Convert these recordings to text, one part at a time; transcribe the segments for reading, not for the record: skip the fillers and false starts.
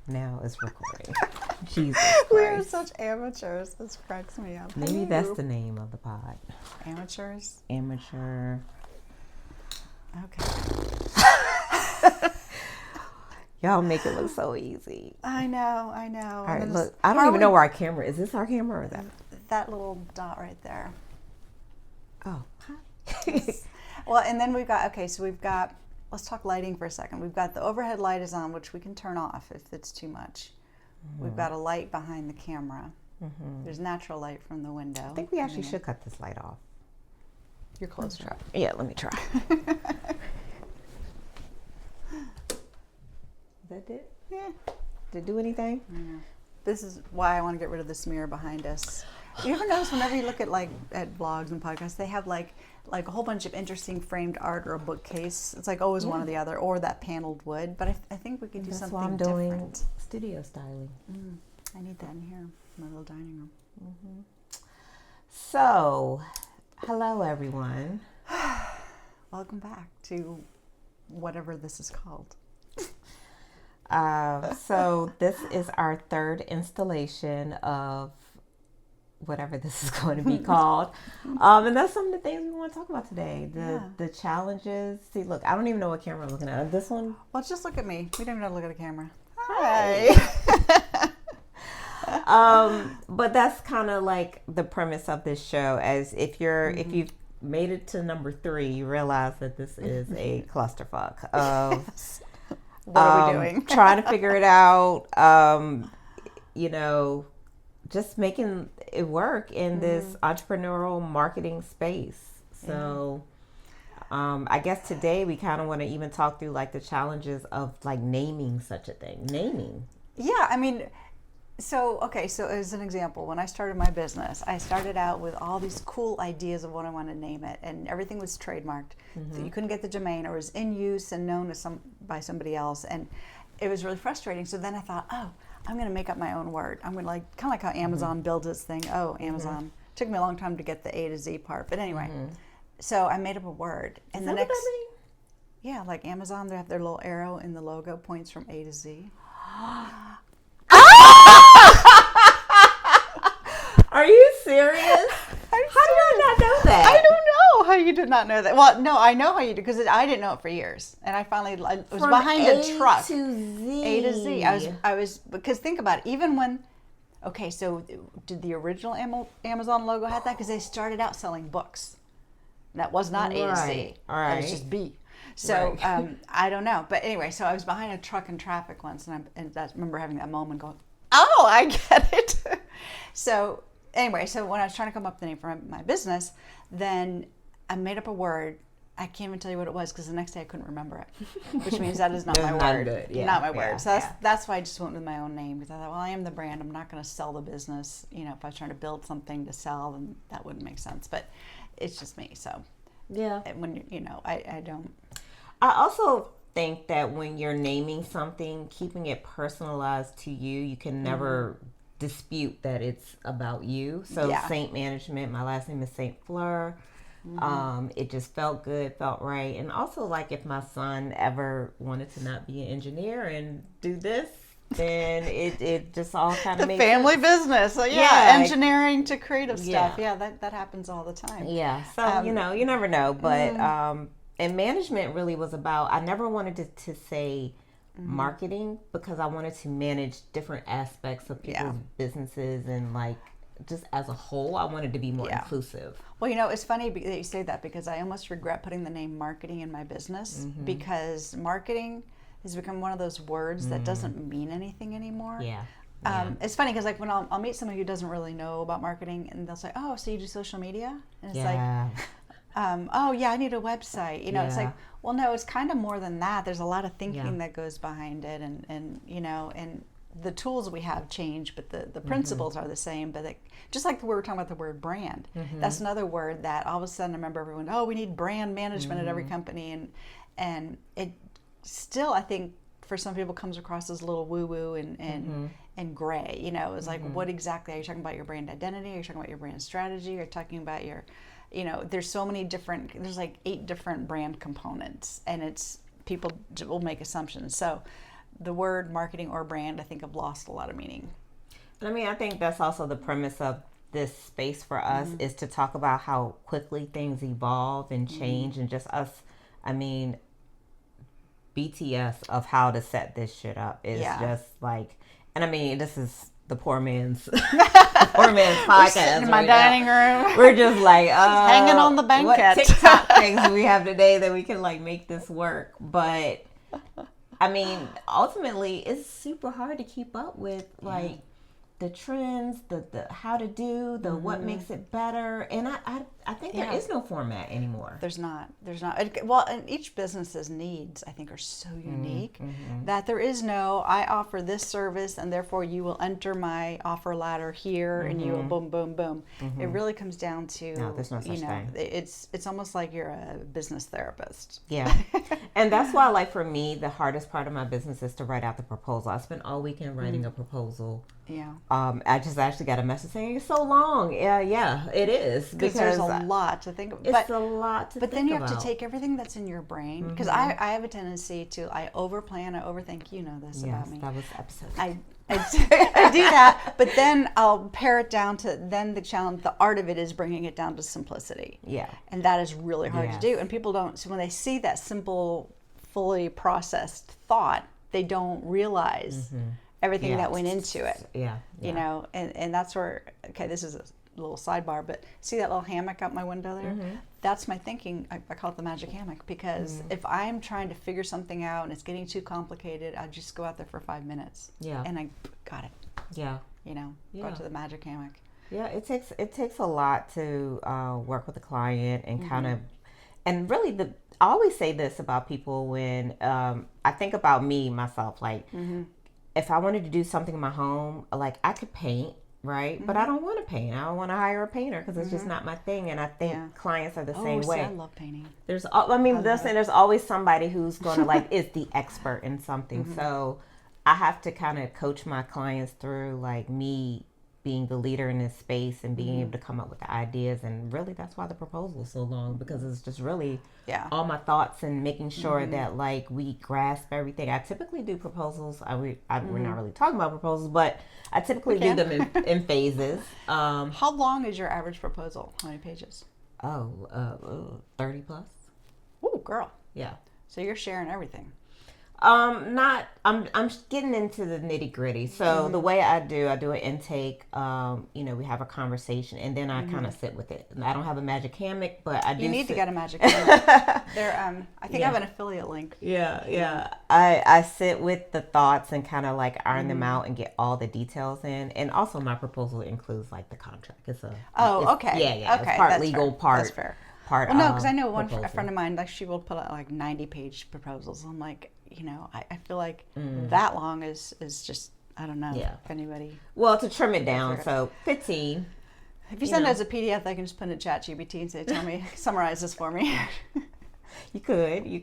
now it's recording. Jesus We are Christ. such amateurs. This cracks me up. Maybe that's the name of the pod. Amateurs? Amateur. Okay. Y'all make it look so easy. I know. All right, look. I don't even know where our camera is. Is this our camera or that? That little dot right there. Oh. Well, and then we've got, let's talk lighting for a second. We've got the overhead light is on, which we can turn off if it's too much. Mm-hmm. We've got a light behind the camera. Mm-hmm. There's natural light from the window. I think we actually should cut this light off. You're closer. Yeah, let me try. Is that it? Yeah. Did it do anything? Yeah. This is why I want to get rid of this mirror behind us. You ever notice whenever you look at at blogs and podcasts, they have like a whole bunch of interesting framed art or a bookcase. It's like always one or the other, or that paneled wood. But I think we could do something different. That's why I'm doing studio styling. I need that in here, my little dining room. Mm-hmm. So, hello everyone. Welcome back to whatever this is called. So this is our third installation of whatever this is going to be called. And that's some of the things we want to talk about today. The challenges. See, look, I don't even know what camera I'm looking at. This one? Well, just look at me. We don't even know to look at a camera. Hi. But that's kind of like the premise of this show. As if you've made it to number 3, you realize that this is a clusterfuck of yes. What are we doing? Trying to figure it out. Just making it work in this entrepreneurial marketing space. So I guess today we kind of want to even talk through like the challenges of like naming such a thing. Yeah, I mean, so as an example, when I started my business, I started out with all these cool ideas of what I wanted to name it, and everything was trademarked. So you couldn't get the domain, or it was in use and known by somebody else, and it was really frustrating. So then I thought, I'm going to make up my own word. I'm going to kind of like how Amazon builds its thing. Amazon. Took me a long time to get the A to Z part, but anyway. So I made up a word, and Is that what that means? Yeah, like Amazon, they have their little arrow in the logo, points from A to Z. Are you serious? How did I not know that? I don't know how you did not know that. Well, no, I know how you did, because I didn't know it for years, and I finally was From behind a truck. A to Z. A to Z. I was because think about it. Even when, so did the original Amazon logo have that? Because they started out selling books. That was not A to Z. All right. That was just B. So I don't know, but anyway, so I was behind a truck in traffic once, and I remember having that moment going, "Oh, I get it." So anyway, so when I was trying to come up with the name for my business, then I made up a word. I can't even tell you what it was, because the next day I couldn't remember it, which means that is not my word. Good. Yeah. Not my word. So that's why I just went with my own name, because I thought, well, I am the brand. I'm not going to sell the business. If I was trying to build something to sell, then that wouldn't make sense. But it's just me. So yeah, when I don't. I also think that when you're naming something, keeping it personalized to you, you can never dispute that it's about you. So Saint Management, my last name is Saint Fleur. It just felt good, felt right. And also, like, if my son ever wanted to not be an engineer and do this, then it just all kind of makes family sense. Business. So engineering to creative stuff. Yeah, that happens all the time. Yeah. So you never know. But and management really was about, I never wanted to say marketing, because I wanted to manage different aspects of people's businesses, and like just as a whole, I wanted to be more inclusive. Well, it's funny that you say that, because I almost regret putting the name marketing in my business, because marketing has become one of those words that doesn't mean anything anymore. Yeah. It's funny, because like when I'll meet someone who doesn't really know about marketing, and they'll say, "Oh, so you do social media?" And it's like, "Oh yeah, I need a website." It's like, well, no, it's kind of more than that. There's a lot of thinking that goes behind it, and the tools we have change, but the principles are the same. But just like we were talking about the word brand, that's another word that all of a sudden I remember everyone, we need brand management at every company, and it still, I think, for some people comes across as a little woo-woo and gray. It's like, what exactly are you talking about? Your brand identity? Are you talking about your brand strategy? Are you talking about your there's so many different, there's like 8 different brand components, and it's, people will make assumptions. So the word marketing or brand, I think, have lost a lot of meaning. I mean, I think that's also the premise of this space for us is to talk about how quickly things evolve and change and just us. I mean, BTS of how to set this shit up is just like, and I mean, this is the poor man's podcast. In my dining room, we're just like hanging on the banquet. What TikTok things we have today that we can like make this work? But I mean, ultimately, it's super hard to keep up with like the trends, the how to do, the what makes it better, and I think there is no format anymore. There's not. Well, and each business's needs, I think, are so unique that there is no, I offer this service and therefore you will enter my offer ladder here and you will boom, boom, boom. It really comes down to, no, there's no such thing. It's almost like you're a business therapist. Yeah. And that's why, like, for me, the hardest part of my business is to write out the proposal. I spent all weekend writing a proposal. Yeah. I just actually got a message saying it's so long. Yeah, it is. Because there's a lot to think about. It's a lot to think about. But then you have to take everything that's in your brain. Because I have a tendency to, I overplan, I overthink. You know this about me. That was episode. I do that, but then I'll pare it down to, then the challenge, the art of it is bringing it down to simplicity. Yeah. And that is really hard to do. And people don't, so when they see that simple, fully processed thought, they don't realize everything that went into it. Yeah. You know, and that's where, okay, this is a little sidebar, but see that little hammock out my window there? That's my thinking. I call it the magic hammock, because if I'm trying to figure something out and it's getting too complicated, I just go out there for 5 minutes. Yeah. And I got it. Yeah. You know, go to the magic hammock. Yeah, it takes a lot to work with a client and kind of, and really I always say this about people when I think about myself, like if I wanted to do something in my home, like I could paint, right? But I don't want to paint. I don't want to hire a painter because it's just not my thing. And I think clients are the same way. I love painting. There's always somebody who's going to like is the expert in something. So I have to kind of coach my clients through like me being the leader in this space and being able to come up with the ideas. And really that's why the proposal is so long, because it's just really all my thoughts and making sure that like we grasp everything. I typically do proposals. We're not really talking about proposals, but I typically do them in phases. How long is your average proposal? How many pages? 30 plus. Ooh, girl. Yeah. So you're sharing everything. I'm getting into the nitty gritty. So the way I do an intake, we have a conversation and then I kind of sit with it. I don't have a magic hammock, but I do. You need to get a magic hammock. I think I have an affiliate link. Yeah. I sit with the thoughts and kind of like iron them out and get all the details in. And also my proposal includes like the contract. Okay. Yeah. Okay. It's part That's legal, fair. part. That's fair. Part. Well, no, because I know a friend of mine, like she will put out like 90-page proposals. I'm like, I feel like that long is just, I don't know if anybody. Well, to trim it down, so 15. If you send it as a PDF, I can just put it in ChatGPT and say, tell me, summarize this for me. You could. You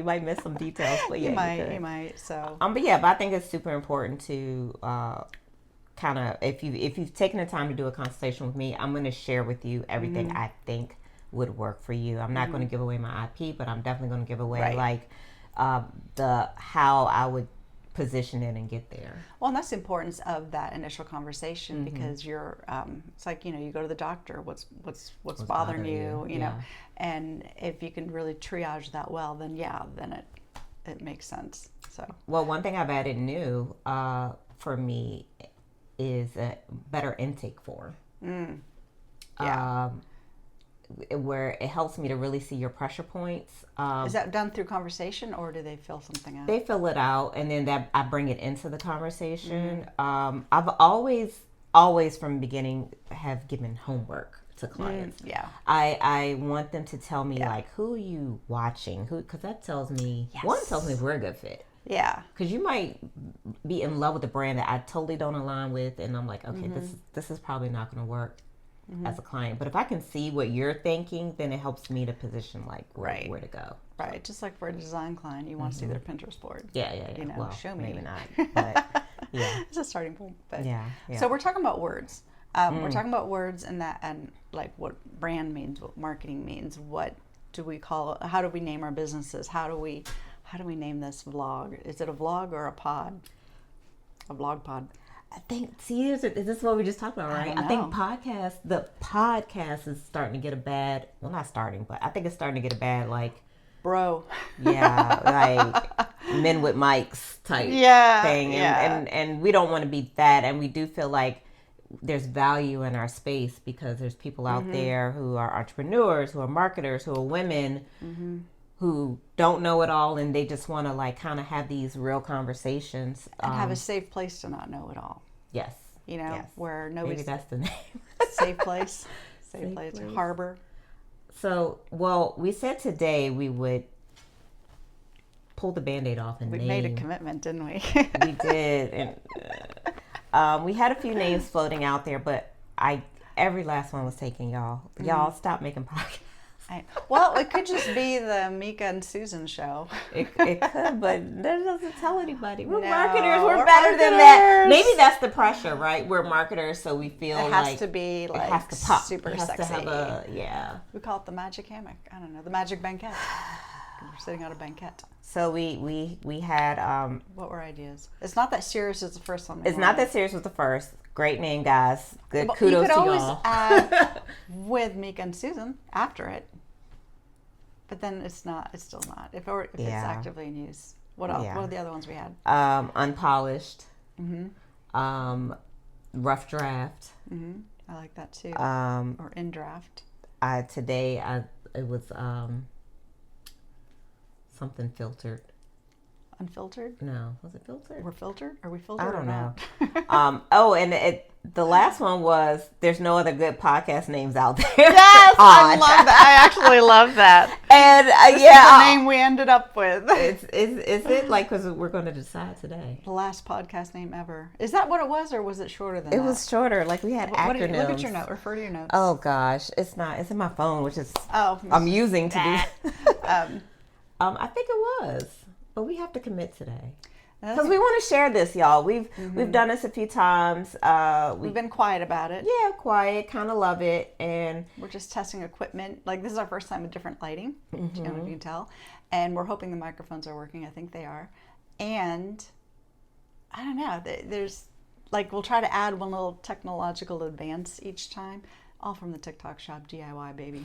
might miss some details, but you might. So. But I think it's super important to kind of, if you've taken the time to do a consultation with me, I'm going to share with you everything I think would work for you. I'm not going to give away my IP, but I'm definitely going to give away like the how I would position it and get there. Well, and that's the importance of that initial conversation, because you're it's like, you go to the doctor, what's bothering you, you know, and if you can really triage that well, then it makes sense. So well, one thing I've added new for me is a better intake form. Where it helps me to really see your pressure points. Is that done through conversation, or do they fill something out? They fill it out, and then I bring it into the conversation. I've always from the beginning have given homework to clients. I want them to tell me like, who are you watching? Because that tells me, one tells me if we're a good fit. Yeah. Because you might be in love with a brand that I totally don't align with, and I'm like, okay, this is probably not going to work as a client. But if I can see what you're thinking, then it helps me to position like where to go. Right. Just like for a design client, you want to see their Pinterest board. Yeah. Well, show me. Maybe not. But it's a starting point. But yeah. So we're talking about words. We're talking about words and like what brand means, what marketing means, what do we call it? How do we name our businesses? How do we how do we name this vlog? Is it a vlog or a pod? A vlog pod. I think, is this what we just talked about, right? I think the podcast is starting to get a bad, well, not starting, but I think it's starting to get a bad, like, bro. Yeah, like men with mics type thing. And we don't want to be that. And we do feel like there's value in our space because there's people out there who are entrepreneurs, who are marketers, who are women, who don't know it all, and they just want to like kind of have these real conversations and have a safe place to not know it all. Yes, where nobody's. Maybe that's the name. Safe place, safe place, harbor. So, well, we said today we would pull the Band-Aid off and we made a commitment, didn't we? We did, and we had a few names floating out there, but every last one was taken, y'all. Y'all stop making podcasts. Well, it could just be the Mika and Susan show. It could, but that doesn't tell anybody. We're marketers. We're better than that. Maybe that's the pressure, right? We're marketers, so we feel it has to be like, it has to pop. Super it has sexy. To have we call it the magic hammock. I don't know, the magic banquette. We're sitting on a banquette. So we had what were ideas? It's not that serious as the first one. It's not that serious was the first. Great name, guys. Good kudos to y'all. You could always add with Mika and Susan after it, but then it's still not. If it's actively in use. What else? What are the other ones we had? Unpolished. Rough draft. I like that too. Or in draft. It was something filtered. Unfiltered? No, was it filtered? We're filtered? Are we filtered? I don't know. And the last one was there's no other good podcast names out there. Yes, I love that. I actually love that. And the name we ended up with. Is it like because we're going to decide today? The last podcast name ever. Is that what it was, or was it shorter than that? It was shorter. Like we had acronyms. Look at your note. Refer to your notes. Oh gosh, it's not. It's in my phone, which is I'm using to do. I think it was. But we have to commit today because we want to share this, y'all. We've done this a few times. We've been quiet about it. Yeah, quiet. Kind of love it, and we're just testing equipment. Like this is our first time with different lighting. I don't know if you can tell, and we're hoping the microphones are working. I think they are, and I don't know. There's like we'll try to add one little technological advance each time, all from the TikTok shop DIY baby.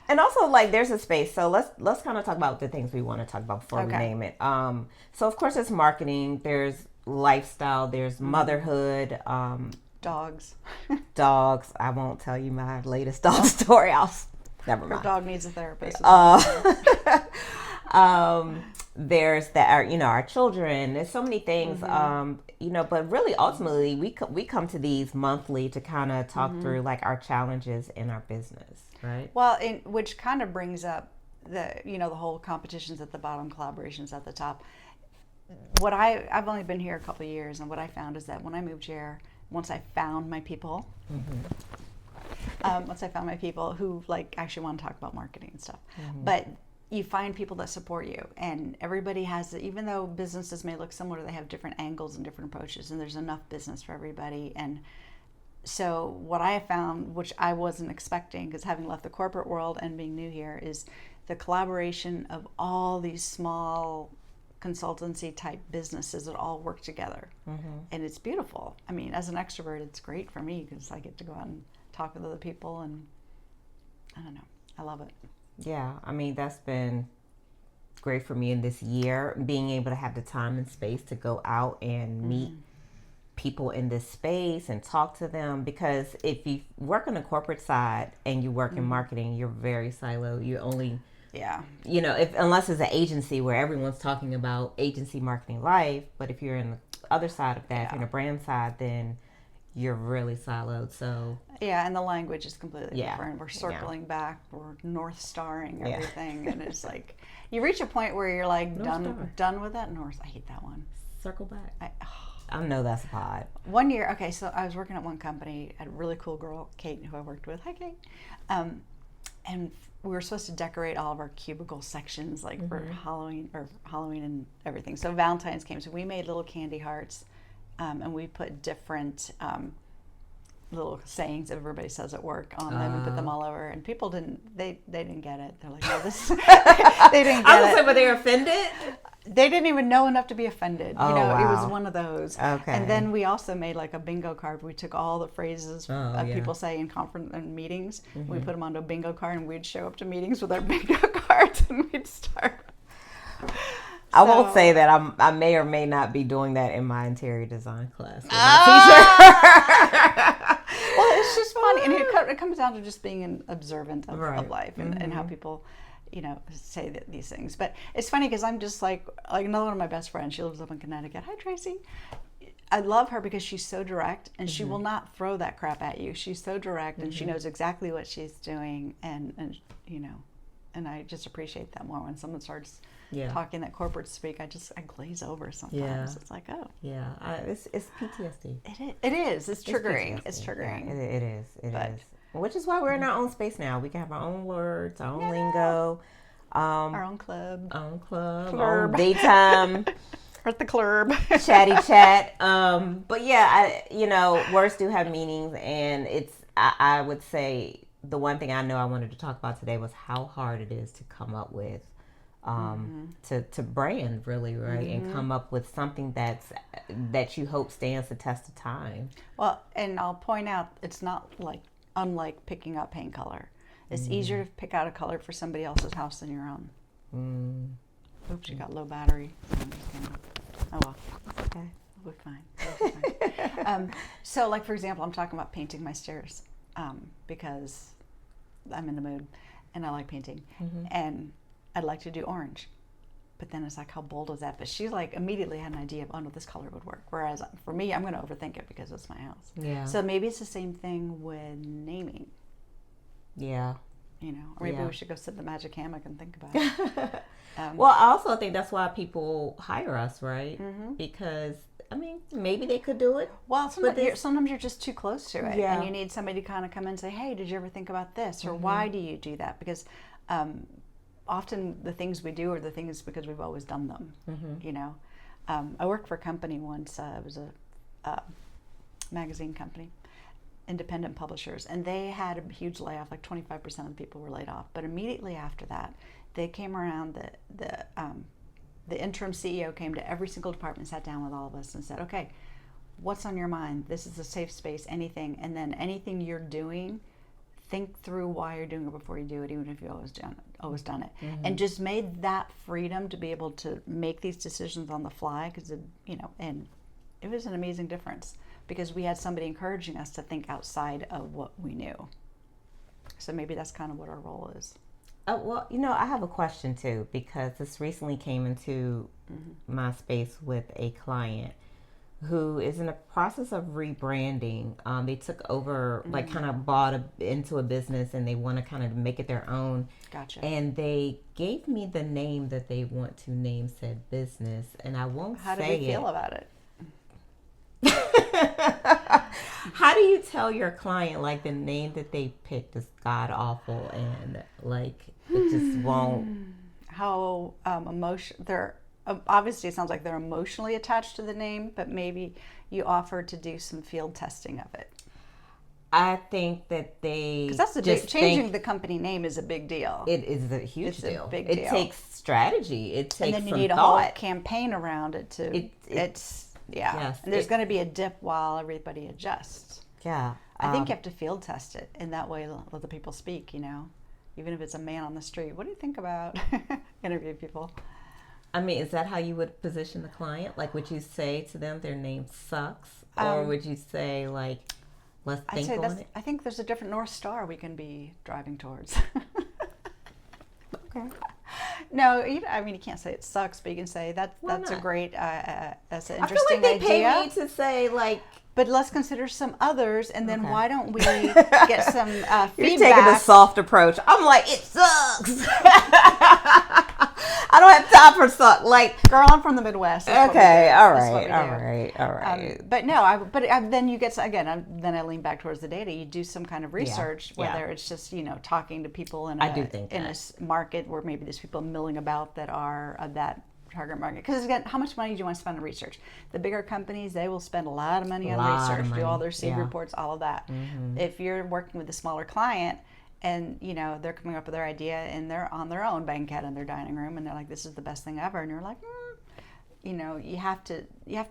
And also, like, there's a space. So let's kind of talk about the things we want to talk about before we name it. So of course, it's marketing. There's lifestyle. There's motherhood. Dogs. Dogs. I won't tell you my latest dog story. Never mind. Her dog needs a therapist. There's our children. There's so many things. But really, ultimately, we come to these monthly to kind of talk through like our challenges in our business. Right. Well, which kind of brings up the whole competitions at the bottom, collaborations at the top. What I've only been here a couple of years, and what I found is that when I moved here, once I found my people, who like actually want to talk about marketing and stuff, but you find people that support you, and everybody has, even though businesses may look similar, they have different angles and different approaches, and there's enough business for everybody. And so what I have found, which I wasn't expecting, because having left the corporate world and being new here, is the collaboration of all these small consultancy type businesses that all work together. And it's beautiful. I mean, as an extrovert, it's great for me because I get to go out and talk with other people, and I don't know, I love it. Yeah, I mean, that's been great for me in this year, being able to have the time and space to go out and meet people in this space and talk to them, because if you work on the corporate side and you work in marketing, you're very siloed. You only unless it's an agency where everyone's talking about agency marketing life, but if you're in the other side of that, if you're in the brand side, then you're really siloed. So and the language is completely different. We're circling back, we're north starring everything, and it's like you reach a point where you're like done with that north. I hate that one. Circle back. I know that's a pod. 1 year, so I was working at one company, had a really cool girl, Kate, who I worked with. Hi, Kate. And we were supposed to decorate all of our cubicle sections, like for Halloween and everything. So Valentine's came, so we made little candy hearts, and we put different little sayings everybody says at work on them and put them all over, and people they didn't get it. They're like, no, this they didn't get I was it. say, but they're offended? They didn't even know enough to be offended. Oh, It wow. was one of those. Okay. And then we also made like a bingo card. We took all the phrases people say in conference and meetings. We put them onto a bingo card, and we'd show up to meetings with our bingo cards, and we'd start. I won't say that I may or may not be doing that in my interior design class. With my teacher. Well, it's just funny, and it comes down to just being an observant of life and how people, say these things. But it's funny because I'm just like another one of my best friends. She lives up in Connecticut. Hi, Tracy. I love her because she's so direct, and she will not throw that crap at you. She's so direct, and she knows exactly what she's doing, and I just appreciate that more when someone starts talking that corporate speak. I glaze over sometimes. Yeah. It's like, oh. Yeah, it's PTSD. It is. It's triggering. It's triggering. Yeah, it is. It is. Which is why we're in our own space now. We can have our own words, our own lingo. Our own club. Our own daytime. Or at the club. Chatty chat. But yeah, words do have meanings, and I would say the one thing I know I wanted to talk about today was how hard it is to come up with to brand, really, right? And come up with something that you hope stands the test of time. Well, and I'll point out, it's not unlike picking out paint color. It's easier to pick out a color for somebody else's house than your own. Oops, you got low battery. Oh well, it's okay. We'll be fine. So, for example, I'm talking about painting my stairs because I'm in the mood and I like painting, and I'd like to do orange. But then it's like, how bold is that? But she immediately had an idea of, oh no, this color would work. Whereas for me, I'm going to overthink it because it's my house. Yeah. So maybe it's the same thing with naming. Yeah. Or maybe we should go sit in the magic hammock and think about it. Well, I also think that's why people hire us, right? Because, maybe they could do it. Well, sometimes you're just too close to it. Yeah. And you need somebody to kind of come in and say, hey, did you ever think about this? Or why do you do that? Because often the things we do are the things because we've always done them. I worked for a company once. It was a magazine company, independent publishers, and they had a huge layoff. 25% of the people were laid off. But immediately after that, they came around. The interim CEO came to every single department, sat down with all of us, and said, "Okay, what's on your mind? This is a safe space. Anything, and then anything you're doing, think through why you're doing it before you do it, even if you always done it, and just made that freedom to be able to make these decisions on the fly, because and it was an amazing difference because we had somebody encouraging us to think outside of what we knew. So maybe that's kind of what our role is. Well, I have a question too, because this recently came into my space with a client who is in the process of rebranding. They took over, kind of bought into a business, and they want to kind of make it their own. Gotcha. And they gave me the name that they want to name said business, and I won't say it. How do they feel about it? How do you tell your client the name that they picked is god awful and it just won't? How they're obviously, it sounds like they're emotionally attached to the name, but maybe you offer to do some field testing of it. I think that because that's changing the company name is a big deal. It is a huge deal. A big deal. It takes strategy. It takes and then you need thought. A whole campaign around it to. Yes, and there's going to be a dip while everybody adjusts. Yeah, I think you have to field test it, and that way let the people speak. Even if it's a man on the street, what do you think about? Interview people. Is that how you would position the client? Would you say to them their name sucks, or would you say let's think on it? I think there's a different North Star we can be driving towards. Okay. No, you can't say it sucks, but you can say that's a great, that's an interesting idea. I feel like they idea. pay me to say but let's consider some others, and then why don't we get some feedback? You're taking the soft approach. I'm it sucks. I don't have time for suck. Girl, I'm from the Midwest. Okay, all right. But no, then you get then I lean back towards the data. You do some kind of research, whether it's just talking to people in a market where maybe there's people milling about that are of that target market. Because again, how much money do you want to spend on research? The bigger companies, they will spend a lot of money on research, do all their seed reports, all of that. If you're working with a smaller client and, you know, they're coming up with their idea and they're on their own banquet in their dining room and they're like, this is the best thing ever. And you're like, you know, you have to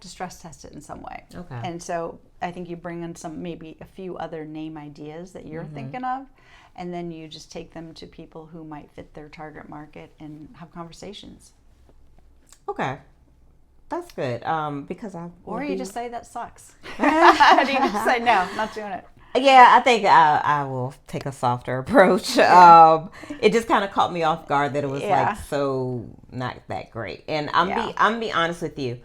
stress test it in some way. Okay. And so I think you bring in maybe a few other name ideas that you're thinking of, and then you just take them to people who might fit their target market and have conversations. Okay. That's good. Because you just say that sucks. You just say no, not doing it. Yeah, I think I will take a softer approach. It just kind of caught me off guard that it was like so not that great. And I'm be honest with you,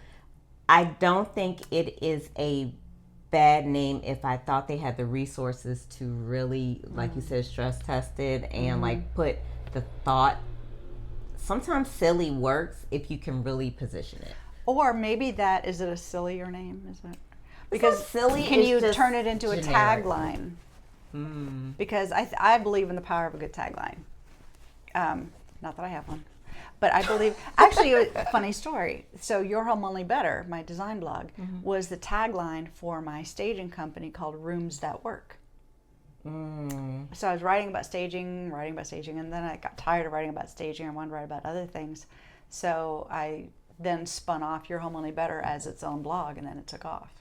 I don't think it is a bad name if I thought they had the resources to really, like you said, stress test it and like put the thought. Sometimes silly works if you can really position it. Or maybe is it a sillier name? Is it? Because silly, can you turn it into generic. A tagline? Because I believe in the power of a good tagline. Not that I have one, but I believe. Actually, a funny story. So, Your Home Only Better, my design blog, was the tagline for my staging company called Rooms That Work. So I was writing about staging, and then I got tired of writing about staging. I wanted to write about other things. So I then spun off Your Home Only Better as its own blog, and then it took off.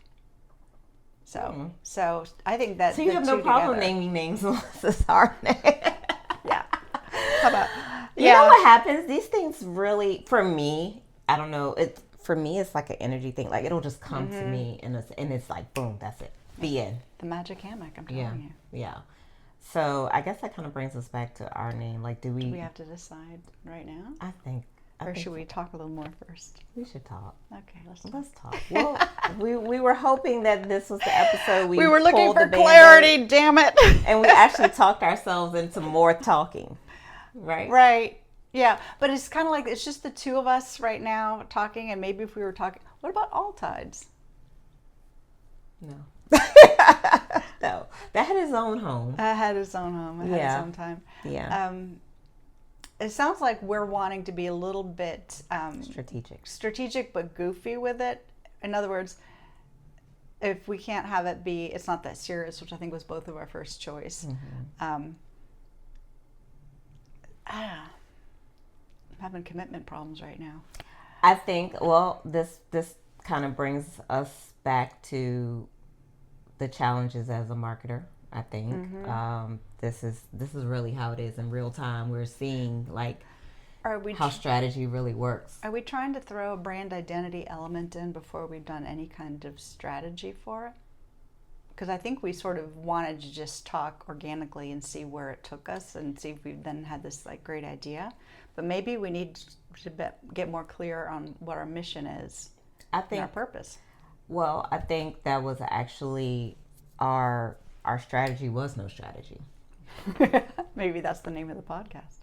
So I think that. So you have no problem naming names unless it's our name. Yeah. How about? You know what happens? These things really, for me, I don't know. For me, it's like an energy thing. Like it'll just come to me, and it's like boom, that's it. The end. The magic hammock. I'm telling you. Yeah. So I guess that kind of brings us back to our name. Like, do we have to decide right now? I think. Or should we talk a little more first? We should talk. Okay, let's talk. Well, we were hoping that this was the episode we were looking for clarity, damn it. And we actually talked ourselves into more talking. Right? Right. Yeah. But it's kind of like it's just the two of us right now talking, and maybe if we were talking, what about All Tides? No. No. That had its own home. It had its own home. It had its own time. Yeah. It sounds like we're wanting to be a little bit strategic but goofy with it. In other words, if we can't have it be, it's not that serious, which I think was both of our first choice. I'm having commitment problems right now. I think, this kind of brings us back to the challenges as a marketer. I think this is really how it is in real time. We're seeing like how strategy really works. Are we trying to throw a brand identity element in before we've done any kind of strategy for it? Because I think we sort of wanted to just talk organically and see where it took us and see if we then had this like great idea. But maybe we need to get more clear on what our mission is. I think our purpose. Well, I think that was actually our strategy was no strategy. Maybe that's the name of the podcast.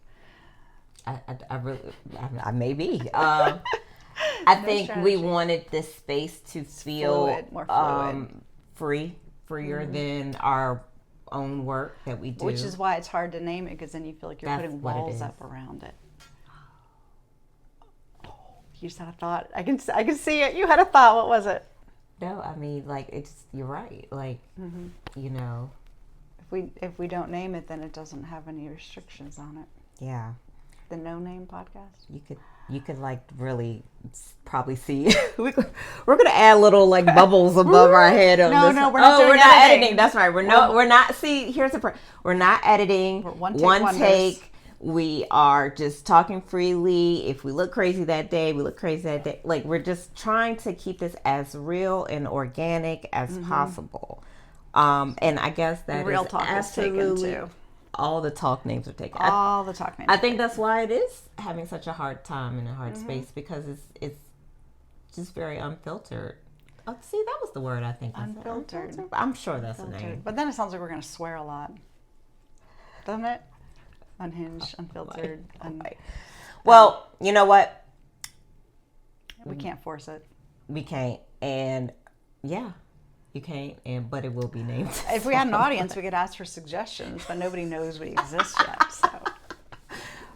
I may be. I think we wanted this space to feel more fluid. freer than our own work that we do. Which is why it's hard to name it, because then you feel like you're putting walls up around it. Oh, you just had a thought. I can see it. You had a thought. What was it? No, I mean, like, you're right. Like, you know. If we don't name it, then it doesn't have any restrictions on it. Yeah. The No Name Podcast? You could like really probably see. We're gonna add little like bubbles above our head on this. No, we're not editing. That's right. We're not. See, here's the problem. We're not editing. We're one take. We are just talking freely. If we look crazy that day, we look crazy that day. Like, we're just trying to keep this as real and organic as possible. And I guess that real talk is taken too. All the talk names are taken. All the talk names. I think that's why it is having such a hard time in a hard space, because it's just very unfiltered. Oh, see, that was the word I think. Unfiltered. I'm sure that's the name. But then it sounds like we're going to swear a lot, doesn't it? Unhinged, unfiltered. Well, you know what? We can't force it. We can't, and yeah. You can't, but it will be named. If we had an audience, we could ask for suggestions, but nobody knows we exist yet. So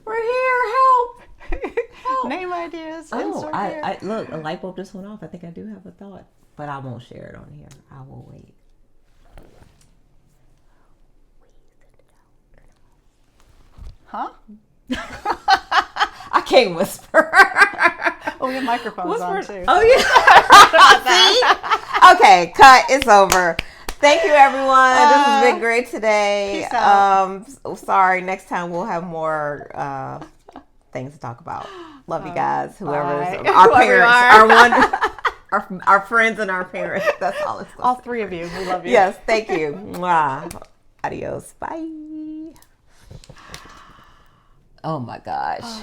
we're here. Help! Name ideas. I look, a light bulb just went off. I think I do have a thought, but I won't share it on here. I will wait. Huh? I can't whisper. Oh, we have microphones on too. Oh yeah. See? Okay, cut. It's over. Thank you, everyone. This has been great today. Peace out. Sorry. Next time we'll have more things to talk about. Love you guys. Whoever's our parents, our friends and our parents. That's all it's. All three of you. We love you. Yes. Thank you. Mwah. Adios. Bye. Oh my gosh.